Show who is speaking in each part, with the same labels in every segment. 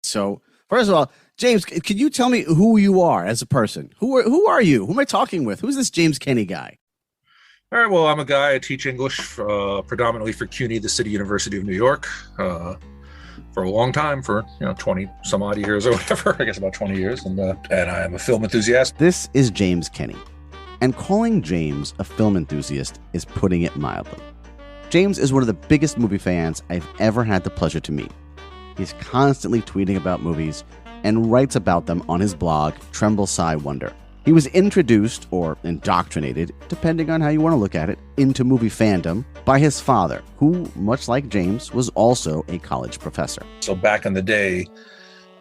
Speaker 1: So, first of all, James, can you tell me who you are as a person? Who are you? Who am I talking with? Who's this James Kenny guy?
Speaker 2: All right, well, I'm a guy. I teach English predominantly for CUNY, the City University of New York, for a long time, for 20 some odd years or whatever. I guess about 20 years, and I am a film enthusiast.
Speaker 1: This is James Kenny, and calling James a film enthusiast is putting it mildly. James is one of the biggest movie fans I've ever had the pleasure to meet. He's constantly tweeting about movies and writes about them on his blog, Tremble Sigh Wonder. He was introduced, or indoctrinated, depending on how you want to look at it, into movie fandom by his father, who, much like James, was also a college professor.
Speaker 2: So back in the day,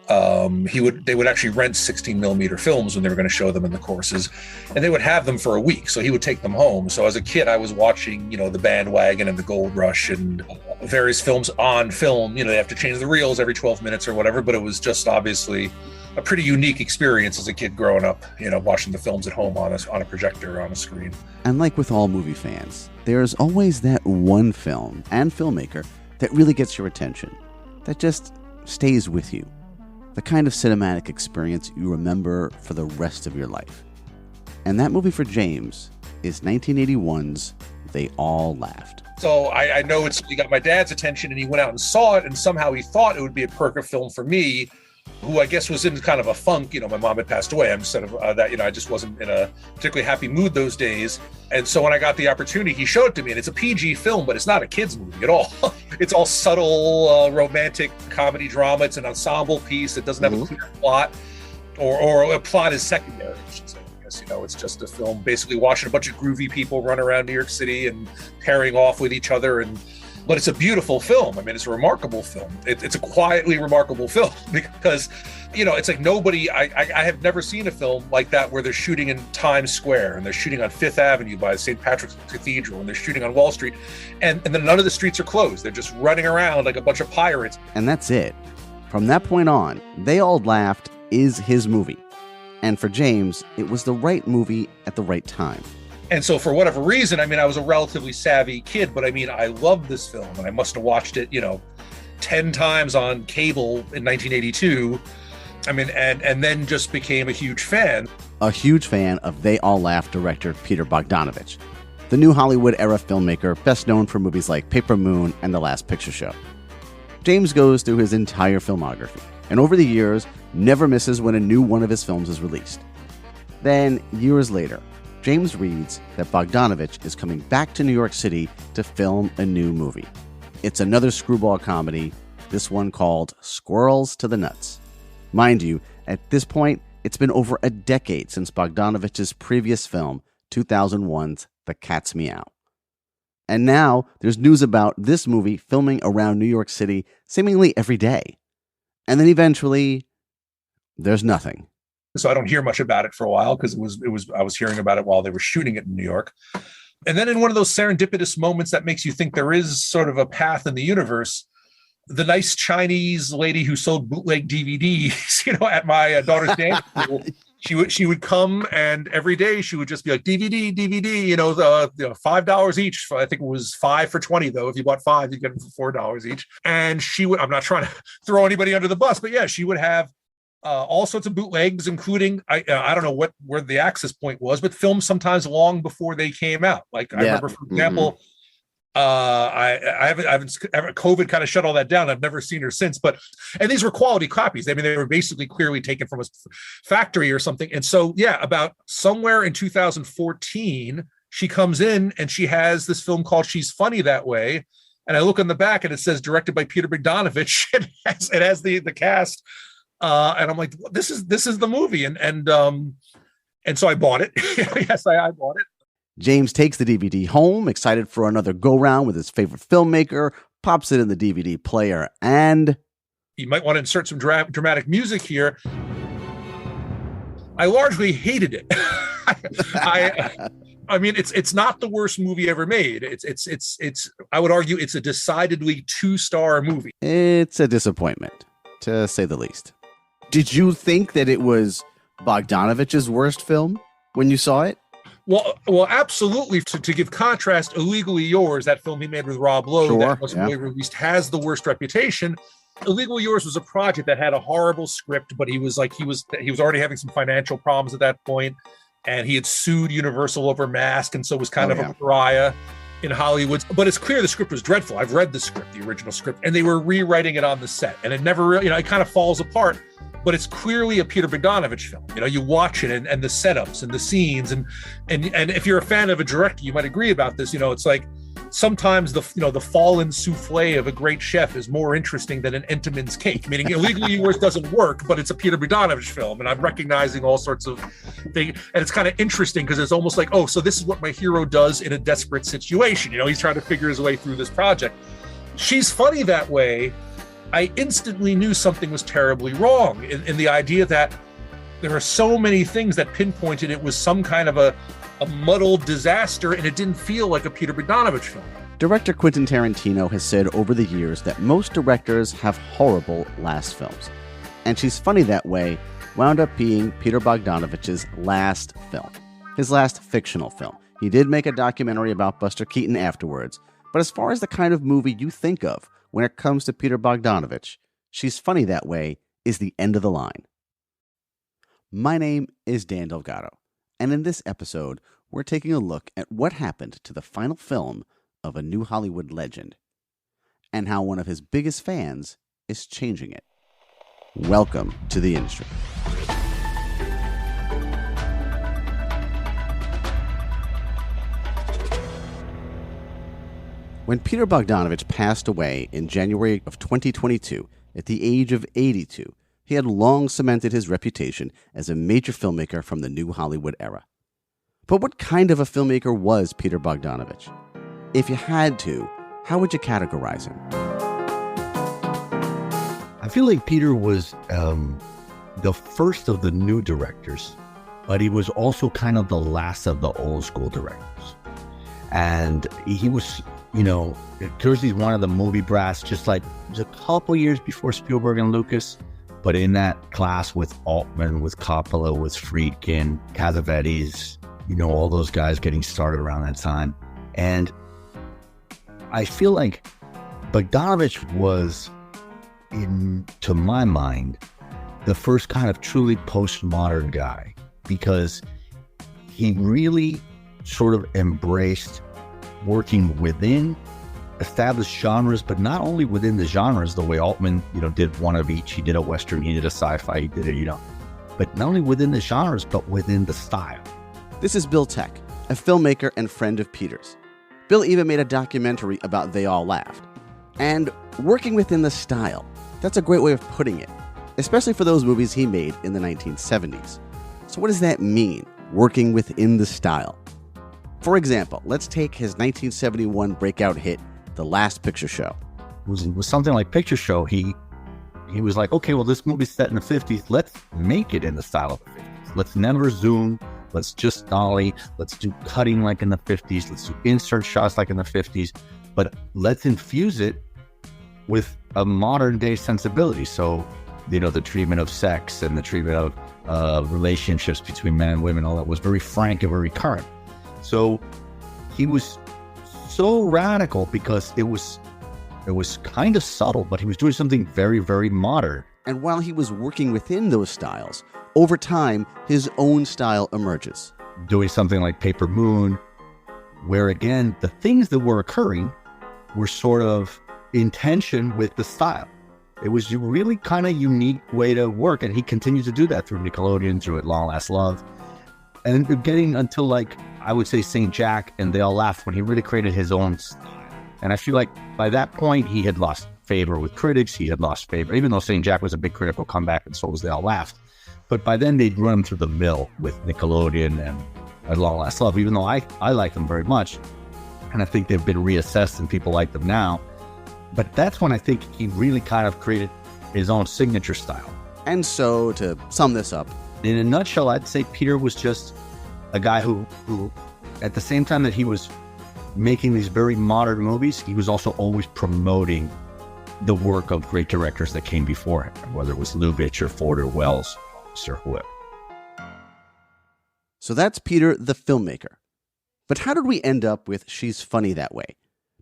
Speaker 2: they would actually rent 16 millimeter films when they were going to show them in the courses, and they would have them for a week. So he would take them home. So as a kid, I was watching, The Bandwagon and The Gold Rush and various films on film. They have to change the reels every 12 minutes or whatever, but it was just obviously a pretty unique experience as a kid growing up, watching the films at home on a projector, on a screen.
Speaker 1: And like with all movie fans, there's always that one film and filmmaker that really gets your attention, that just stays with you. The kind of cinematic experience you remember for the rest of your life. And that movie for James is 1981's They All Laughed.
Speaker 2: So I know he got my dad's attention, and he went out and saw it, and somehow he thought it would be a perfect film for me, who I guess was in kind of a funk. My mom had passed away. Instead of that, I just wasn't in a particularly happy mood those days. And so when I got the opportunity, he showed it to me, and it's a PG film, but it's not a kid's movie at all. It's all subtle, romantic comedy drama. It's an ensemble piece. It doesn't have a clear plot, or a plot is secondary, I should say. It's just a film basically watching a bunch of groovy people run around New York City and pairing off with each other. But it's a beautiful film. It's a remarkable film. It's a quietly remarkable film because, it's like nobody, I have never seen a film like that where they're shooting in Times Square, and they're shooting on Fifth Avenue by St. Patrick's Cathedral, and they're shooting on Wall Street, and then none of the streets are closed. They're just running around like a bunch of pirates.
Speaker 1: And that's it. From that point on, They All Laughed is his movie. And for James, it was the right movie at the right time.
Speaker 2: And so for whatever reason, I was a relatively savvy kid, but I loved this film, and I must have watched it, 10 times on cable in 1982. And then just became a huge fan.
Speaker 1: A huge fan of They All Laughed director Peter Bogdanovich, the new Hollywood era filmmaker best known for movies like Paper Moon and The Last Picture Show. James goes through his entire filmography, and over the years, never misses when a new one of his films is released. Then, years later, James reads that Bogdanovich is coming back to New York City to film a new movie. It's another screwball comedy, this one called Squirrels to the Nuts. Mind you, at this point, it's been over a decade since Bogdanovich's previous film, 2001's The Cat's Meow. And now there's news about this movie filming around New York City seemingly every day. And then eventually, there's nothing.
Speaker 2: So I don't hear much about it for a while because I was hearing about it while they were shooting it in New York. And then in one of those serendipitous moments that makes you think there is sort of a path in the universe, the nice Chinese lady who sold bootleg DVDs, at my daughter's dance school, she would come, and every day she would just be like, DVD, $5 each. I think it was 5 for 20 though. If you bought 5, you get them for $4 each. And she would, I'm not trying to throw anybody under the bus, but yeah, she would have all sorts of bootlegs, including I don't know where the access point was, but films sometimes long before they came out. Like I remember, for example, I haven't COVID kind of shut all that down. I've never seen her since, and these were quality copies. They were basically clearly taken from a factory or something. And so, yeah, about somewhere in 2014, she comes in and she has this film called She's Funny That Way. And I look on the back and it says directed by Peter Bogdanovich. It has the cast. And I'm like, this is the movie. And so I bought it. Yes, I bought it.
Speaker 1: James takes the DVD home, excited for another go-round with his favorite filmmaker, pops it in the DVD player, and...
Speaker 2: You might want to insert some dramatic music here. I largely hated it. It's not the worst movie ever made. It's I would argue it's a decidedly 2-star movie.
Speaker 1: It's a disappointment, to say the least. Did you think that it was Bogdanovich's worst film when you saw it?
Speaker 2: Well, absolutely. To give contrast, Illegally Yours, that film he made with Rob Lowe, that was released, has the worst reputation. Illegal Yours was a project that had a horrible script, but he was already having some financial problems at that point, and he had sued Universal over Mask, and so was kind of a pariah in Hollywood. But it's clear the script was dreadful. I've read the script, the original script, and they were rewriting it on the set, and it never really, it kind of falls apart. But it's clearly a Peter Bogdanovich film. You watch it and the setups and the scenes, and if you're a fan of a director, you might agree about this. It's like sometimes the fallen souffle of a great chef is more interesting than an Entenmann's cake. Meaning, Illegal Yours doesn't work, but it's a Peter Bogdanovich film, and I'm recognizing all sorts of things, and it's kind of interesting because it's almost like, oh, so this is what my hero does in a desperate situation. He's trying to figure his way through this project. She's Funny That Way. I instantly knew something was terribly wrong in the idea that there are so many things that pinpointed it was some kind of a muddled disaster, and it didn't feel like a Peter Bogdanovich film.
Speaker 1: Director Quentin Tarantino has said over the years that most directors have horrible last films. And She's Funny That Way wound up being Peter Bogdanovich's last film, his last fictional film. He did make a documentary about Buster Keaton afterwards, but as far as the kind of movie you think of when it comes to Peter Bogdanovich, She's Funny That Way is the end of the line. My name is Dan Delgado, and in this episode, we're taking a look at what happened to the final film of a new Hollywood legend, and how one of his biggest fans is changing it. Welcome to the industry. When Peter Bogdanovich passed away in January of 2022 at the age of 82, he had long cemented his reputation as a major filmmaker from the new Hollywood era. But what kind of a filmmaker was Peter Bogdanovich? If you had to, how would you categorize him?
Speaker 3: I feel like Peter was the first of the new directors, but he was also kind of the last of the old school directors. And he was, he's one of the movie brass, just like a couple years before Spielberg and Lucas, but in that class with Altman, with Coppola, with Friedkin, Cassavetes, all those guys getting started around that time. And I feel like Bogdanovich was, to my mind, the first kind of truly postmodern guy, because he really sort of embraced working within established genres, but not only within the genres, the way Altman, did one of each. He did a Western, he did a sci-fi, he did it, but not only within the genres, but within the style.
Speaker 1: This is Bill Tech, a filmmaker and friend of Peter's. Bill even made a documentary about They All Laughed. And working within the style, that's a great way of putting it, especially for those movies he made in the 1970s. So what does that mean, working within the style? For example, let's take his 1971 breakout hit, The Last Picture Show.
Speaker 3: It was something like Picture Show. He was like, okay, well, this movie's set in the 50s. Let's make it in the style of the 50s. Let's never zoom. Let's just dolly. Let's do cutting like in the 50s. Let's do insert shots like in the 50s. But let's infuse it with a modern day sensibility. So, the treatment of sex and the treatment of relationships between men and women, all that was very frank and very current. So he was so radical because it was kind of subtle, but he was doing something very, very modern.
Speaker 1: And while he was working within those styles, over time, his own style emerges.
Speaker 3: Doing something like Paper Moon, where again, the things that were occurring were sort of in tension with the style. It was a really kind of unique way to work, and he continued to do that through Nickelodeon, through At Long Last Love, and getting until I would say St. Jack and They All Laughed, when he really created his own style. And I feel like by that point, he had lost favor with critics. He had lost favor, even though St. Jack was a big critical comeback, and so was They All Laughed. But by then, they'd run him through the mill with Nickelodeon and At Long Last Love, even though I like them very much. And I think they've been reassessed and people like them now. But that's when I think he really kind of created his own signature style.
Speaker 1: And so, to sum this up,
Speaker 3: in a nutshell, I'd say Peter was just a guy who at the same time that he was making these very modern movies, he was also always promoting the work of great directors that came before him, whether it was Lubitsch or Ford or Wells or whoever.
Speaker 1: So that's Peter the filmmaker. But how did we end up with She's Funny That Way?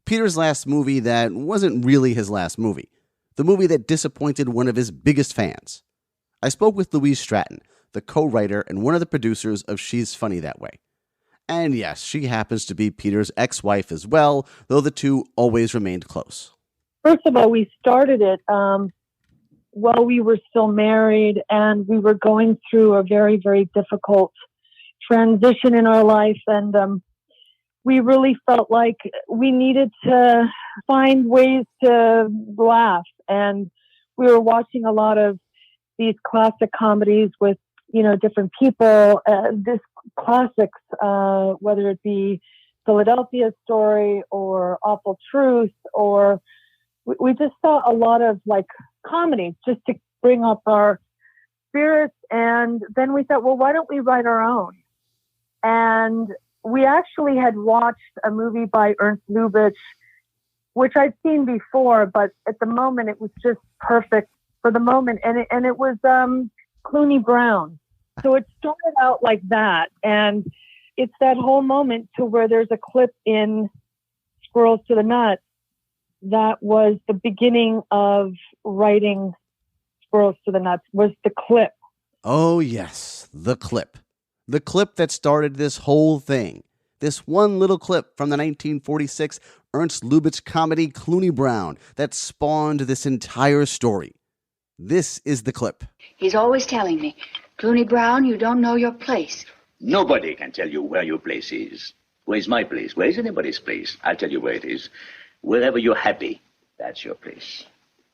Speaker 1: Peter's last movie that wasn't really his last movie. the movie that disappointed one of his biggest fans. I spoke with Louise Stratton, the co-writer and one of the producers of She's Funny That Way. And yes, she happens to be Peter's ex-wife as well, though the two always remained close.
Speaker 4: First of all, we started it while we were still married, and we were going through a very, very difficult transition in our life. And we really felt like we needed to find ways to laugh. And we were watching a lot of these classic comedies with, different people, this classics, whether it be Philadelphia Story or Awful Truth, or we just saw a lot of like comedies just to bring up our spirits. And then we thought, well, why don't we write our own? And we actually had watched a movie by Ernst Lubitsch, which I'd seen before, but at the moment it was just perfect for the moment. And it was Clooney Brown. So it started out like that. And it's that whole moment to where there's a clip in Squirrels to the Nuts that was the beginning of writing Squirrels to the Nuts, was the clip.
Speaker 1: Oh, yes, the clip. The clip that started this whole thing. This one little clip from the 1946 Ernst Lubitsch comedy Clooney Brown that spawned this entire story. This is the clip.
Speaker 5: He's always telling me, Clooney Brown, you don't know your place.
Speaker 6: Nobody can tell you where your place is. Where's my place? Where's anybody's place? I'll tell you where it is. Wherever you're happy, that's your place.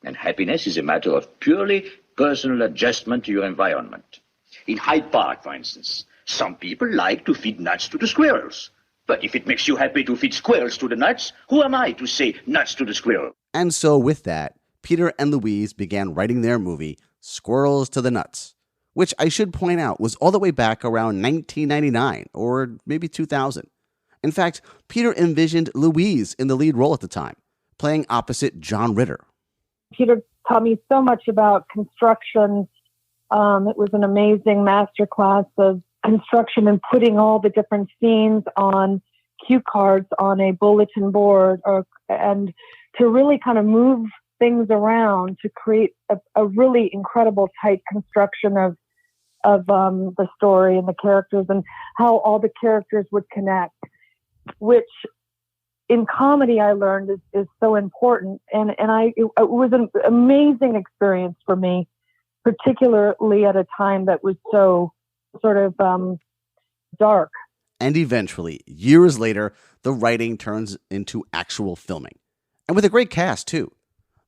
Speaker 6: And happiness is a matter of purely personal adjustment to your environment. In Hyde Park, for instance, some people like to feed nuts to the squirrels. But if it makes you happy to feed squirrels to the nuts, who am I to say nuts to the squirrel?
Speaker 1: And so with that, Peter and Louise began writing their movie, Squirrels to the Nuts, which I should point out was all the way back around 1999 or maybe 2000. In fact, Peter envisioned Louise in the lead role at the time, playing opposite John Ritter.
Speaker 4: Peter taught me so much about construction. It was an amazing masterclass of construction and putting all the different scenes on cue cards on a bulletin board, and to really kind of move things around to create a really incredible tight construction of the story and the characters and how all the characters would connect, which in comedy I learned is so important. And it was an amazing experience for me, particularly at a time that was so sort of dark.
Speaker 1: And eventually, years later, the writing turns into actual filming. And with a great cast, too.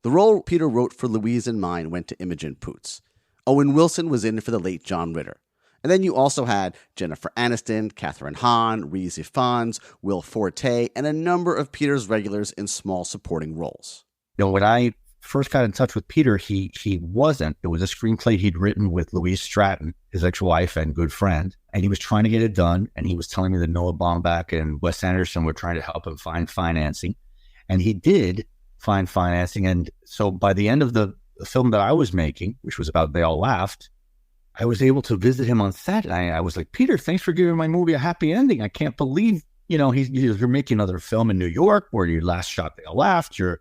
Speaker 1: The role Peter wrote for Louise and mine went to Imogen Poots. Owen Wilson was in for the late John Ritter. And then you also had Jennifer Aniston, Kathryn Hahn, Rhys Ifans, Will Forte, and a number of Peter's regulars in small supporting roles.
Speaker 3: When I first got in touch with Peter, it was a screenplay he'd written with Louise Stratton, his ex-wife and good friend, and he was trying to get it done, and he was telling me that Noah Baumbach and Wes Anderson were trying to help him find financing, and he did find financing. And so by the end of the film that I was making, which was about They All Laughed, I was able to visit him on set. I was like, Peter, thanks for giving my movie a happy ending. I can't believe, you're making another film in New York where you last shot They All Laughed. You're,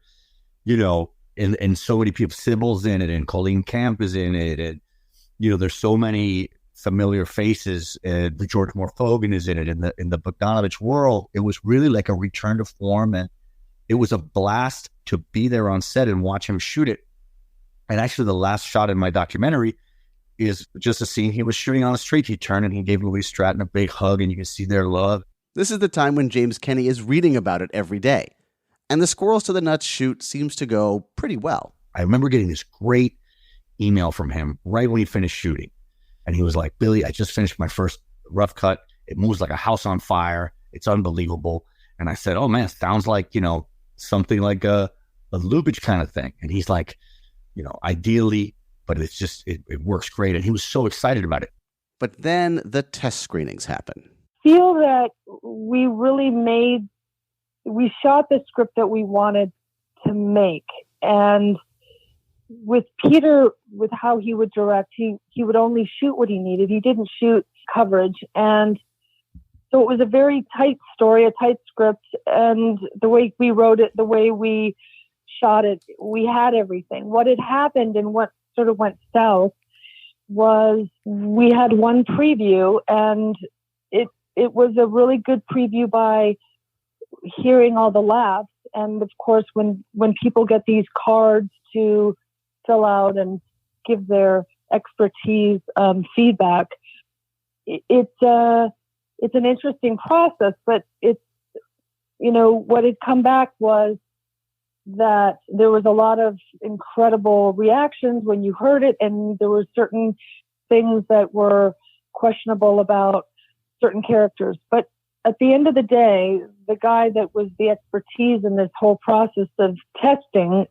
Speaker 3: and so many people, Sybil's in it, and Colleen Camp is in it, and there's so many familiar faces. George Morfogen is in it. In the Bogdanovich world, it was really like a return to form, and it was a blast to be there on set and watch him shoot it. And actually, the last shot in my documentary is just a scene he was shooting on the street. He turned and he gave Louise Stratton a big hug, and you can see their love.
Speaker 1: This is the time when James Kenney is reading about it every day. And the Squirrels to the Nuts shoot seems to go pretty well.
Speaker 3: I remember getting this great email from him right when he finished shooting. And he was like, Billy, I just finished my first rough cut. It moves like a house on fire. It's unbelievable. And I said, oh man, sounds like, something like a Lubitsch kind of thing. And he's like, ideally, but it's just, it works great. And he was so excited about it.
Speaker 1: But then the test screenings happen.
Speaker 4: Feel that we shot the script that we wanted to make. And with Peter, with how he would direct, he would only shoot what he needed. He didn't shoot coverage. And so it was a very tight story, a tight script. And the way we wrote it, the way we shot it. We had everything. What had happened and what sort of went south was we had one preview, and it was a really good preview by hearing all the laughs. And of course, when people get these cards to fill out and give their expertise feedback, it's an interesting process. But it's, what had come back was that there was a lot of incredible reactions when you heard it, and there were certain things that were questionable about certain characters. But at the end of the day, the guy that was the expertise in this whole process of testing,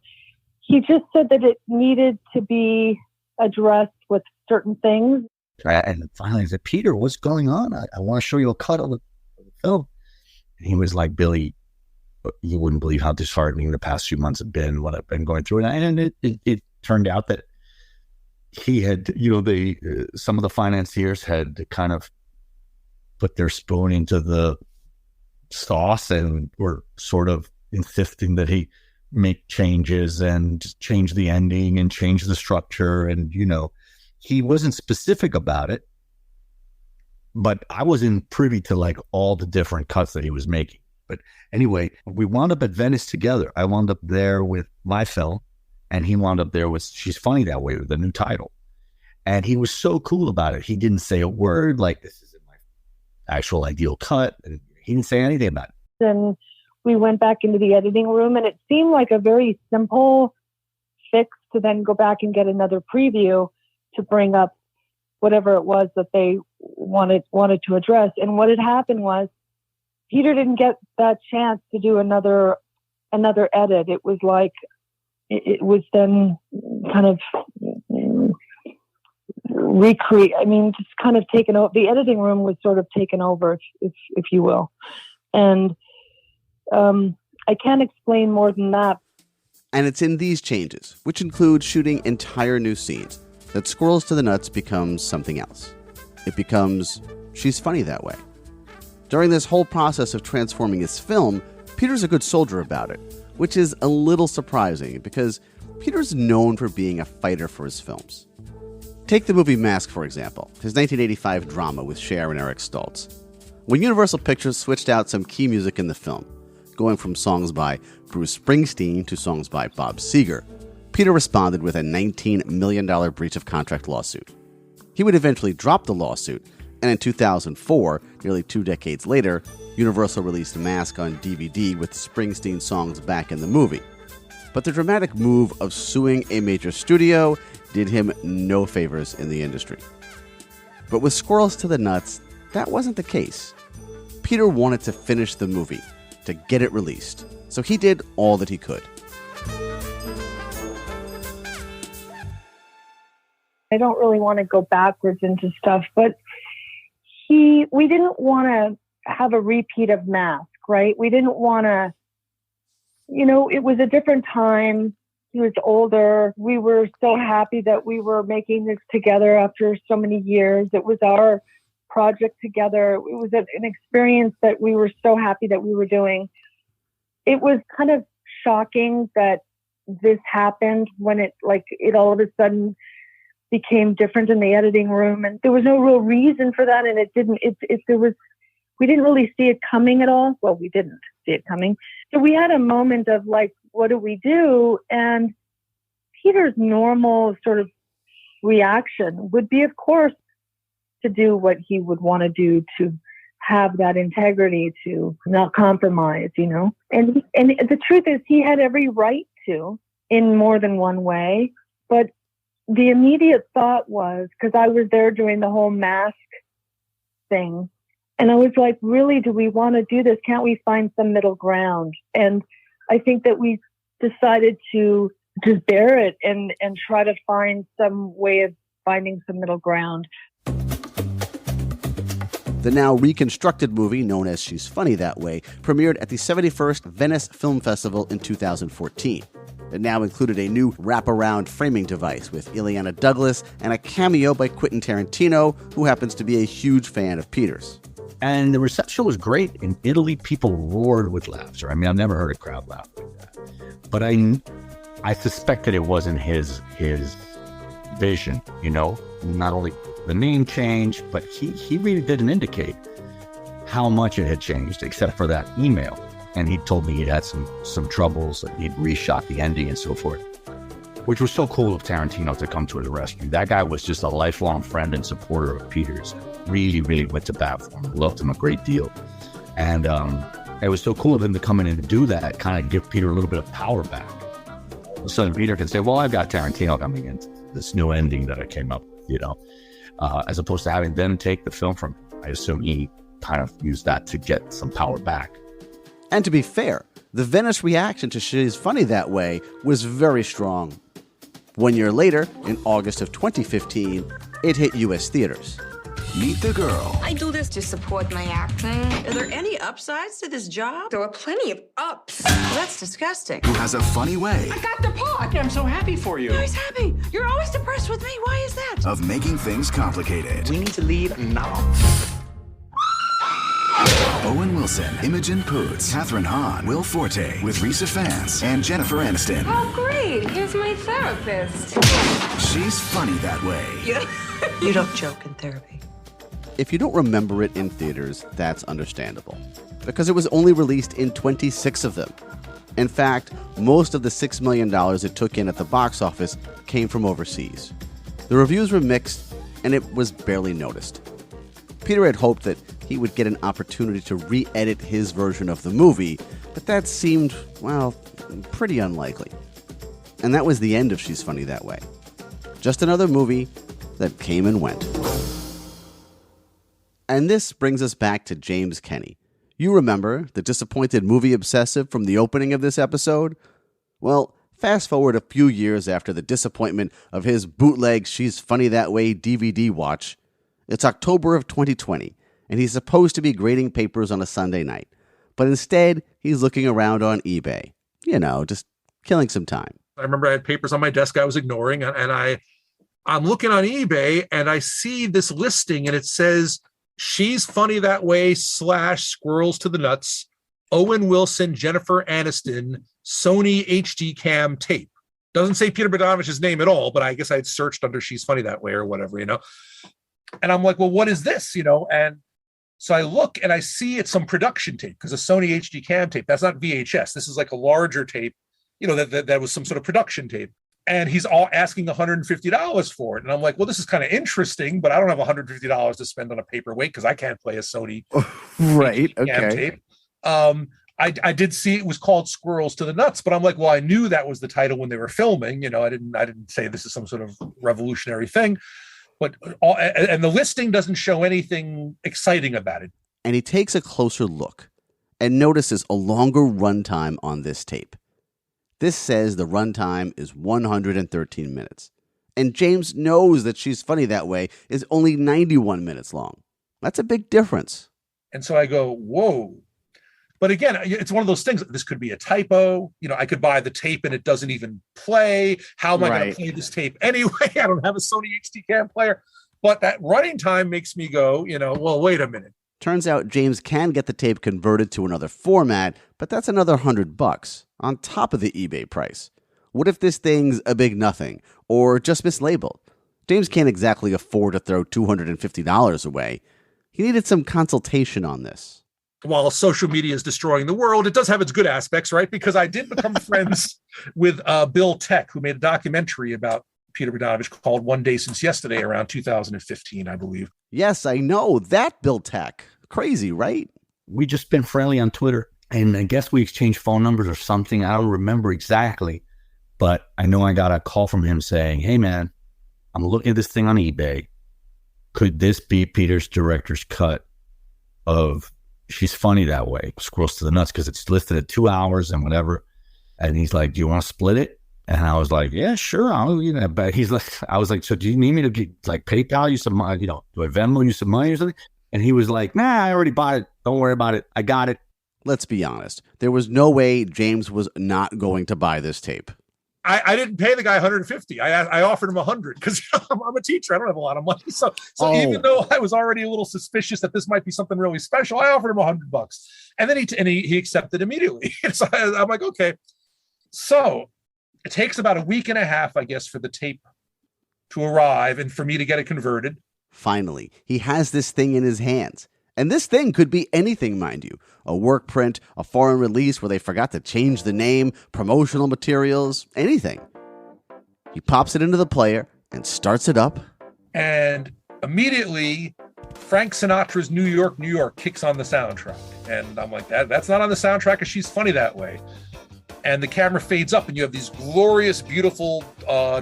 Speaker 4: he just said that it needed to be addressed with certain things.
Speaker 3: And finally I said, Peter, what's going on? I want to show you a cut of the film. And he was like, Billy, you wouldn't believe how disheartening the past few months have been, what I've been going through. And it turned out that he had, some of the financiers had kind of put their spoon into the sauce and were sort of insisting that he make changes and change the ending and change the structure. And, he wasn't specific about it, but I wasn't privy to like all the different cuts that he was making. But anyway, we wound up at Venice together. I wound up there with my film, and he wound up there with She's Funny That Way, with the new title. And he was so cool about it. He didn't say a word like, this isn't my actual ideal cut. And he didn't say anything about it.
Speaker 4: Then we went back into the editing room, and it seemed like a very simple fix to then go back and get another preview to bring up whatever it was that they wanted to address. And what had happened was Peter didn't get that chance to do another edit. It was like, it was then kind of just kind of taken over. The editing room was sort of taken over, if you will. And I can't explain more than that.
Speaker 1: And it's in these changes, which include shooting entire new scenes, that Squirrels to the Nuts becomes something else. It becomes She's Funny That Way. During this whole process of transforming his film, Peter's a good soldier about it, which is a little surprising because Peter's known for being a fighter for his films. Take the movie Mask, for example, his 1985 drama with Cher and Eric Stoltz. When Universal Pictures switched out some key music in the film, going from songs by Bruce Springsteen to songs by Bob Seger, Peter responded with a $19 million breach of contract lawsuit. He would eventually drop the lawsuit, and in 2004, nearly 2 decades later, Universal released Mask on DVD with Springsteen songs back in the movie. But the dramatic move of suing a major studio did him no favors in the industry. But with Squirrels to the Nuts, that wasn't the case. Peter wanted to finish the movie, to get it released, so he did all that he could.
Speaker 4: I don't really want to go backwards into stuff, but we didn't want to have a repeat of Mask, right? We didn't want to, it was a different time. He was older. We were so happy that we were making this together after so many years. It was our project together. It was an experience that we were so happy that we were doing. It was kind of shocking that this happened when it all of a sudden became different in the editing room, and there was no real reason for that. And we didn't really see it coming at all. Well, we didn't see it coming. So we had a moment of like, what do we do? And Peter's normal sort of reaction would be, of course, to do what he would want to do, to have that integrity, to not compromise, And the truth is, he had every right to, in more than one way. But the immediate thought was, because I was there during the whole Mask thing, and I was like, really, do we want to do this? Can't we find some middle ground? And I think that we decided to just bear it and try to find some way of finding some middle ground.
Speaker 1: The now reconstructed movie, known as She's Funny That Way, premiered at the 71st Venice Film Festival in 2014. It now included a new wraparound framing device with Ileana Douglas and a cameo by Quentin Tarantino, who happens to be a huge fan of Peter's.
Speaker 3: And the reception was great. In Italy, people roared with laughter. I mean, I've never heard a crowd laugh like that. But I suspected it wasn't his vision, you know, not only the name change, but he really didn't indicate how much it had changed, except for that email. And he told me he'd had some troubles, and he'd reshot the ending and so forth, which was so cool of Tarantino to come to his rescue. That guy was just a lifelong friend and supporter of Peter's. Really, really went to bat for him. Loved him a great deal. And it was so cool of him to come in and do that, kind of give Peter a little bit of power back. So Peter can say, well, I've got Tarantino coming in, this new ending that I came up with, you know, as opposed to having them take the film from him. I assume he kind of used that to get some power back.
Speaker 1: And to be fair, the Venice reaction to She's Funny That Way was very strong. 1 year later, in August of 2015, it hit U.S. theaters.
Speaker 7: Meet the Girl.
Speaker 8: I do this to support my acting.
Speaker 9: Are there any upsides to this job?
Speaker 8: There are plenty of ups. Well, that's disgusting.
Speaker 7: Who has a funny way
Speaker 8: I got the part.
Speaker 9: I'm so happy for you.
Speaker 8: He's happy. You're always depressed with me. Why is that?
Speaker 7: of making things complicated.
Speaker 9: We need to leave now.
Speaker 7: Owen Wilson, Imogen Poots, Catherine Hahn, Will Forte, with Risa Fans, and Jennifer Aniston.
Speaker 8: Oh, great. Here's my therapist.
Speaker 7: She's Funny That Way.
Speaker 9: You don't joke in therapy.
Speaker 1: If you don't remember it in theaters, that's understandable, because it was only released in 26 of them. In fact, most of the $6 million it took in at the box office came from overseas. The reviews were mixed, and it was barely noticed. Peter had hoped that he would get an opportunity to re-edit his version of the movie, but that seemed, well, pretty unlikely. And that was the end of She's Funny That Way. Just another movie that came and went. And this brings us back to James Kenney. You remember the disappointed movie obsessive from the opening of this episode? Well, fast forward a few years after the disappointment of his bootleg She's Funny That Way DVD watch. It's October of 2020, and he's supposed to be grading papers on a Sunday night. But instead, he's looking around on eBay. You know, just killing some time.
Speaker 2: I remember I had papers on my desk I was ignoring, and I'm looking on eBay, and I see this listing, and it says, She's Funny That Way / Squirrels to the Nuts, Owen Wilson, Jennifer Aniston, Sony HD Cam tape. Doesn't say Peter Bogdanovich's name at all, but I guess I had searched under She's Funny That Way or whatever, you know. And I'm like, well, what is this, you know? And so I look and I see it's some production tape, because a Sony HD Cam tape, that's not VHS. This is like a larger tape, you know, that was some sort of production tape. And he's all asking $150 for it. And I'm like, well, this is kind of interesting, but I don't have $150 to spend on a paperweight because I can't play a Sony
Speaker 1: Right.
Speaker 2: HD Cam
Speaker 1: Okay.
Speaker 2: tape. I did see it was called Squirrels to the Nuts, but I'm like, well, I knew that was the title when they were filming. You know, I didn't say this is some sort of revolutionary thing. But and the listing doesn't show anything exciting about it.
Speaker 1: And he takes a closer look and notices a longer runtime on this tape. This says the runtime is 113 minutes. And James knows that She's Funny That Way is only 91 minutes long. That's a big difference.
Speaker 2: And so I go, whoa. But again, it's one of those things. This could be a typo. You know, I could buy the tape and it doesn't even play. How am I going to play this tape anyway? I don't have a Sony HD Cam player. But that running time makes me go, you know, well, wait a minute.
Speaker 1: Turns out James can get the tape converted to another format, but that's another $100 on top of the eBay price. What if this thing's a big nothing or just mislabeled? James can't exactly afford to throw $250 away. He needed some consultation on this.
Speaker 2: While social media is destroying the world, it does have its good aspects, right? Because I did become friends with Bill Tech, who made a documentary about Peter Bogdanovich called One Day Since Yesterday around 2015, I believe.
Speaker 1: Yes, I know. That Bill Tech. Crazy, right?
Speaker 3: We just been friendly on Twitter, and I guess we exchanged phone numbers or something. I don't remember exactly, but I know I got a call from him saying, hey, man, I'm looking at this thing on eBay. Could this be Peter's director's cut of She's Funny That Way, Squirrels to the Nuts, because it's listed at 2 hours and whatever. And he's like, do you want to split it? And I was like, yeah, sure. I'll, you know, but he's like, I was like, so do you need me to get, like, PayPal you some money? You know, do I Venmo you some money or something? And he was like, nah, I already bought it. Don't worry about it. I got it.
Speaker 1: Let's be honest. There was no way James was not going to buy this tape.
Speaker 2: I didn't pay the guy 150. I offered him 100 because I'm a teacher. I don't have a lot of money. So even though I was already a little suspicious that this might be something really special, I offered him $100. And then he accepted immediately. So I'm like, okay. So it takes about a week and a half, I guess, for the tape to arrive and for me to get it converted.
Speaker 1: Finally, he has this thing in his hands. And this thing could be anything, mind you. A work print, a foreign release where they forgot to change the name, promotional materials, anything. He pops it into the player and starts it up.
Speaker 2: And immediately, Frank Sinatra's New York, New York kicks on the soundtrack. And I'm like, that's not on the soundtrack because She's Funny That Way. And the camera fades up and you have these glorious, beautiful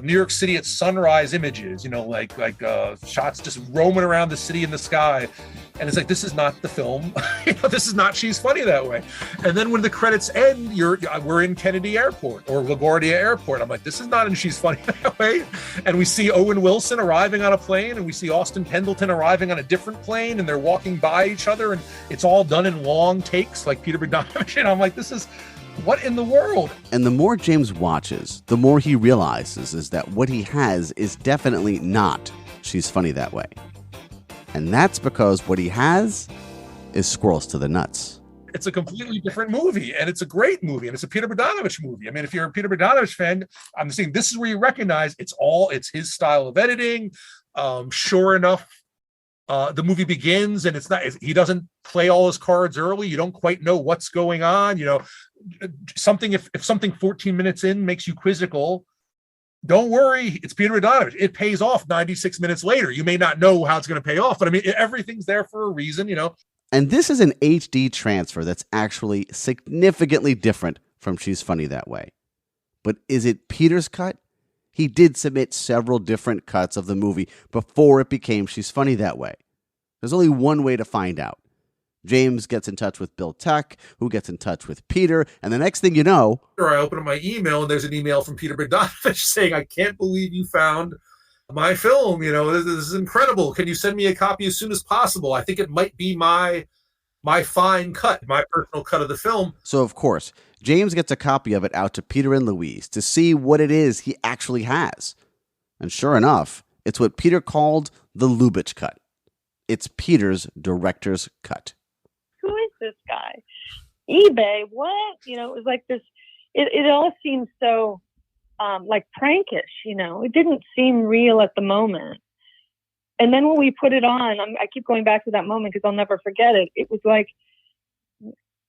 Speaker 2: New York City at sunrise images, like shots just roaming around the city in the sky. And it's like, this is not the film. This is not She's Funny That Way. And then when the credits end, we're in Kennedy Airport or LaGuardia Airport. I'm like, this is not in She's Funny That Way. And we see Owen Wilson arriving on a plane and we see Austin Pendleton arriving on a different plane and they're walking by each other and it's all done in long takes like Peter Bogdanovich. And I'm like, this is... what in the world?
Speaker 1: And the more James watches, the more he realizes is that what he has is definitely not She's Funny That Way. And that's because what he has is Squirrels to the Nuts.
Speaker 2: It's a completely different movie, and it's a great movie, and it's a Peter Bogdanovich movie. I mean, if you're a Peter Bogdanovich fan, I'm saying this is where you recognize it's his style of editing. Sure enough, the movie begins, and he doesn't play all his cards early. You don't quite know what's going on. If something 14 minutes in makes you quizzical, don't worry, it's Peter Bogdanovich. It pays off 96 minutes later. You may not know how it's going to pay off, but I mean, everything's there for a reason,
Speaker 1: And this is an HD transfer that's actually significantly different from She's Funny That Way. But is it Peter's cut? He did submit several different cuts of the movie before it became She's Funny That Way. There's only one way to find out. James gets in touch with Bill Tuck, who gets in touch with Peter, and the next thing you know...
Speaker 2: I open up my email, and there's an email from Peter Bogdanovich saying, I can't believe you found my film. This is incredible. Can you send me a copy as soon as possible? I think it might be my fine cut, my personal cut of the film.
Speaker 1: So, of course, James gets a copy of it out to Peter and Louise to see what it is he actually has. And sure enough, it's what Peter called the Lubitsch cut. It's Peter's director's cut.
Speaker 4: Who is this guy? eBay, what? It was like this, it all seemed so like prankish, it didn't seem real at the moment. And then when we put it on, I keep going back to that moment because I'll never forget it. It was like,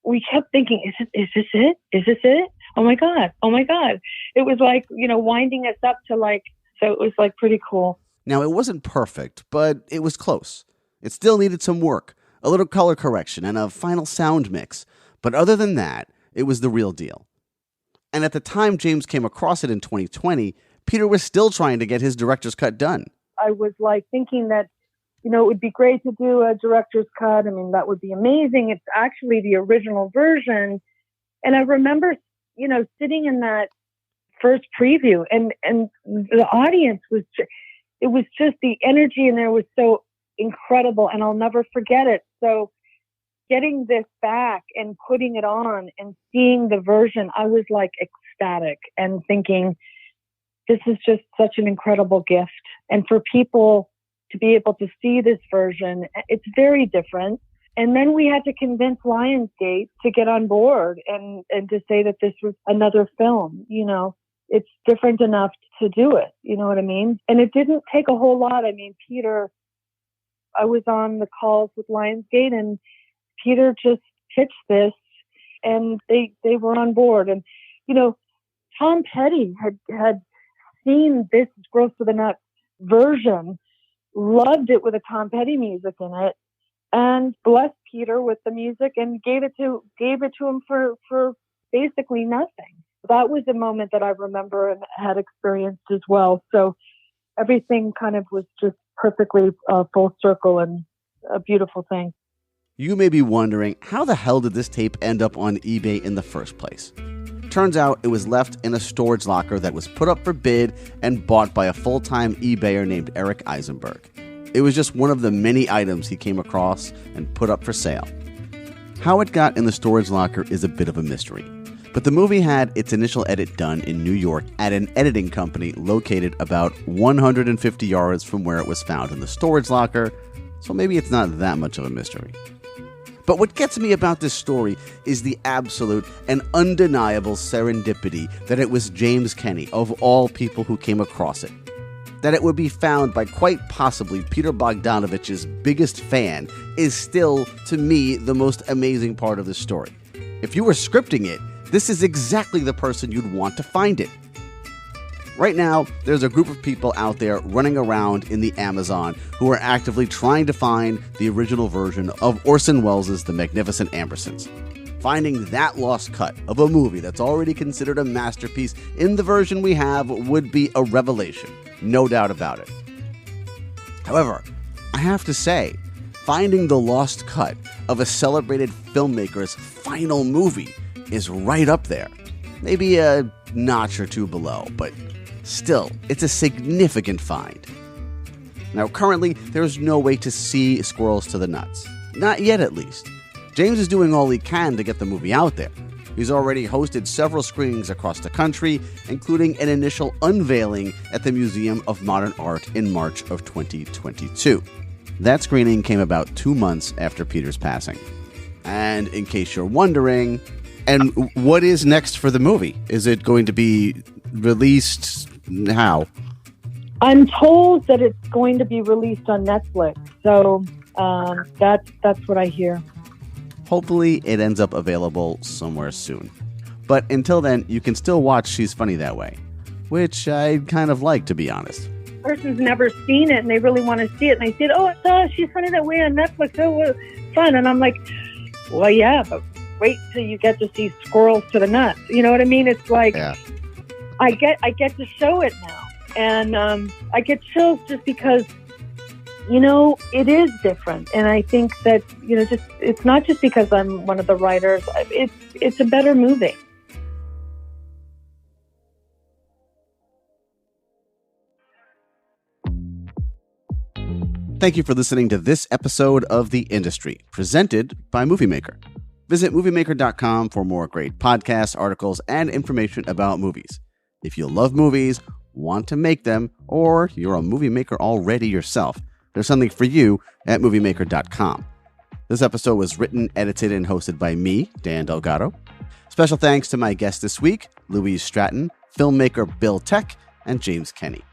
Speaker 4: we kept thinking, is this it? Is this it? Oh my God. Oh my God. It was like, winding us up to so it was like pretty cool.
Speaker 1: Now, it wasn't perfect, but it was close. It still needed some work, a little color correction, and a final sound mix. But other than that, it was the real deal. And at the time James came across it in 2020, Peter was still trying to get his director's cut done.
Speaker 4: I was thinking that, it would be great to do a director's cut. I mean, that would be amazing. It's actually the original version. And I remember, sitting in that first preview and the audience it was just the energy in there was so incredible, and I'll never forget it. So getting this back and putting it on and seeing the version, I was ecstatic and thinking, this is just such an incredible gift. And for people to be able to see this version, it's very different. And then we had to convince Lionsgate to get on board and to say that this was another film. It's different enough to do it. You know what I mean? And it didn't take a whole lot. I mean, I was on the calls with Lionsgate, and Peter just pitched this, and they were on board. And, Tom Petty had seen this Gross to the Nuts version, loved it with a Tom Petty music in it, and blessed Peter with the music and gave it to him for basically nothing. That was a moment that I remember and had experienced as well. So everything kind of was just perfectly full circle and a beautiful thing.
Speaker 1: You may be wondering, how the hell did this tape end up on eBay in the first place? Turns out it was left in a storage locker that was put up for bid and bought by a full-time eBayer named Eric Eisenberg. It was just one of the many items he came across and put up for sale. How it got in the storage locker is a bit of a mystery. But the movie had its initial edit done in New York at an editing company located about 150 yards from where it was found in the storage locker, so maybe it's not that much of a mystery. But what gets me about this story is the absolute and undeniable serendipity that it was James Kenney, of all people, who came across it. That it would be found by quite possibly Peter Bogdanovich's biggest fan is still, to me, the most amazing part of the story. If you were scripting it, this is exactly the person you'd want to find it. Right now, there's a group of people out there running around in the Amazon who are actively trying to find the original version of Orson Welles' The Magnificent Ambersons. Finding that lost cut of a movie that's already considered a masterpiece in the version we have would be a revelation, no doubt about it. However, I have to say, finding the lost cut of a celebrated filmmaker's final movie is right up there. Maybe a notch or two below, but still, it's a significant find. Now, currently, there's no way to see Squirrels to the Nuts. Not yet, at least. James is doing all he can to get the movie out there. He's already hosted several screenings across the country, including an initial unveiling at the Museum of Modern Art in March of 2022. That screening came about 2 months after Peter's passing. And in case you're wondering, and what is next for the movie? Is it going to be released? How?
Speaker 4: I'm told that it's going to be released on Netflix, so that's what I hear.
Speaker 1: Hopefully it ends up available somewhere soon. But until then, you can still watch She's Funny That Way, which I kind of like, to be honest.
Speaker 4: Person's never seen it and they really want to see it, and they said, "Oh, She's Funny That Way on Netflix. Oh, fun!" And I'm like, "Well, yeah, but wait till you get to see Squirrels to the Nuts." You know what I mean? It's like, yeah. I get to show it now, and I get chills just because, it is different. And I think that, it's not just because I'm one of the writers. It's a better movie.
Speaker 1: Thank you for listening to this episode of The Industry, presented by Movie Maker. Visit moviemaker.com for more great podcasts, articles, and information about movies. If you love movies, want to make them, or you're a movie maker already yourself, there's something for you at moviemaker.com. This episode was written, edited, and hosted by me, Dan Delgado. Special thanks to my guests this week, Louise Stratton, filmmaker Bill Tech, and James Kenney.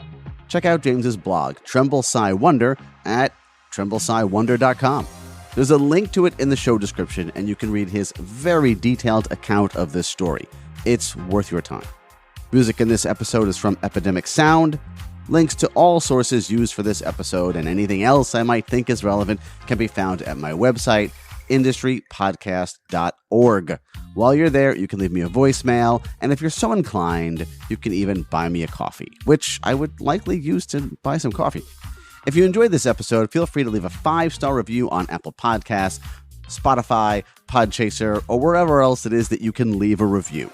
Speaker 1: Check out James's blog, Tremble Sigh Wonder, at tremblesighwonder.com. There's a link to it in the show description, and you can read his very detailed account of this story. It's worth your time. Music in this episode is from Epidemic Sound. Links to all sources used for this episode and anything else I might think is relevant can be found at my website, industrypodcast.org. While you're there, you can leave me a voicemail, and if you're so inclined, you can even buy me a coffee, which I would likely use to buy some coffee. If you enjoyed this episode, feel free to leave a 5-star review on Apple Podcasts, Spotify, Podchaser, or wherever else it is that you can leave a review.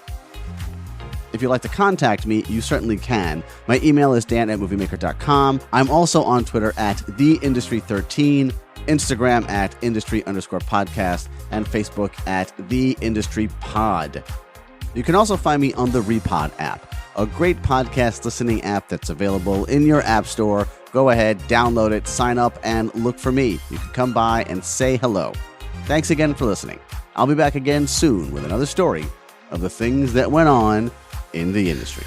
Speaker 1: If you'd like to contact me, you certainly can. My email is dan@moviemaker.com. I'm also on Twitter at TheIndustry13, Instagram at industry_podcast, and Facebook at TheIndustryPod. You can also find me on the Repod app, a great podcast listening app that's available in your app store. Go ahead, download it, sign up, and look for me. You can come by and say hello. Thanks again for listening. I'll be back again soon with another story of the things that went on in the industry.